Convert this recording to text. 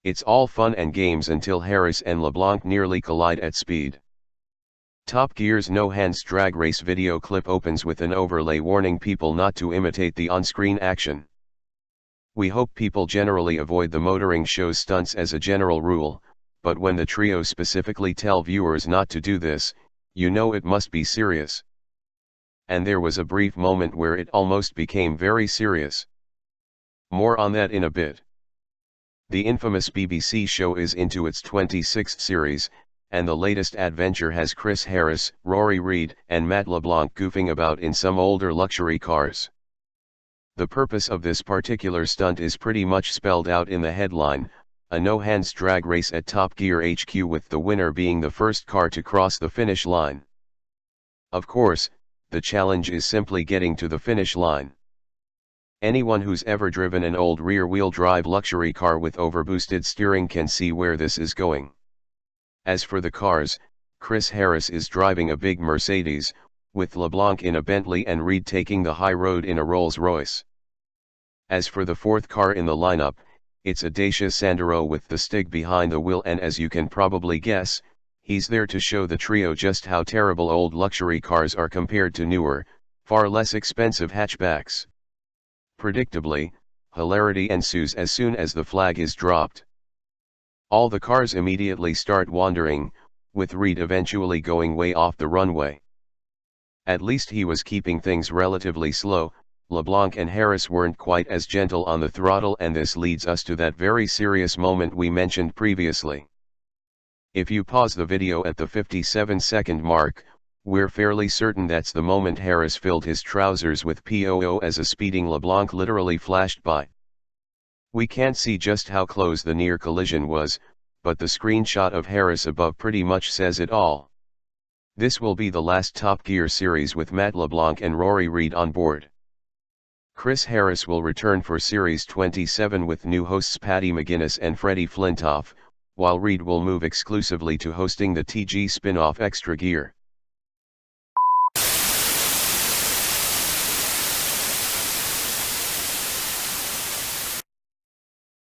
It's all fun and games until Harris and LeBlanc nearly collide at speed. Top Gear's No Hands drag race video clip opens with an overlay warning people not to imitate the on-screen action. We hope people generally avoid the motoring show's stunts as a general rule, but when the trio specifically tell viewers not to do this, you know it must be serious. And there was a brief moment where it almost became very serious. More on that in a bit. The infamous BBC show is into its 26th series, and the latest adventure has Chris Harris, Rory Reid, and Matt LeBlanc goofing about in some older luxury cars. The purpose of this particular stunt is pretty much spelled out in the headline: a no-hands drag race at Top Gear HQ, with the winner being the first car to cross the finish line. Of course, the challenge is simply getting to the finish line. Anyone who's ever driven an old rear-wheel drive luxury car with overboosted steering can see where this is going. As for the cars, Chris Harris is driving a big Mercedes, with LeBlanc in a Bentley and Reid taking the high road in a Rolls-Royce. As for the fourth car in the lineup, it's a Dacia Sandero with the Stig behind the wheel, and as you can probably guess, he's there to show the trio just how terrible old luxury cars are compared to newer, far less expensive hatchbacks. Predictably, hilarity ensues as soon as the flag is dropped. All the cars immediately start wandering, with Reid eventually going way off the runway. At least he was keeping things relatively slow. LeBlanc and Harris weren't quite as gentle on the throttle, and this leads us to that very serious moment we mentioned previously. If you pause the video at the 57-second mark, we're fairly certain that's the moment Harris filled his trousers with POO as a speeding LeBlanc literally flashed by. We can't see just how close the near collision was, but the screenshot of Harris above pretty much says it all. This will be the last Top Gear series with Matt LeBlanc and Rory Reid on board. Chris Harris will return for Series 27 with new hosts Paddy McGuinness and Freddie Flintoff, while Reid will move exclusively to hosting the TG spin-off Extra Gear.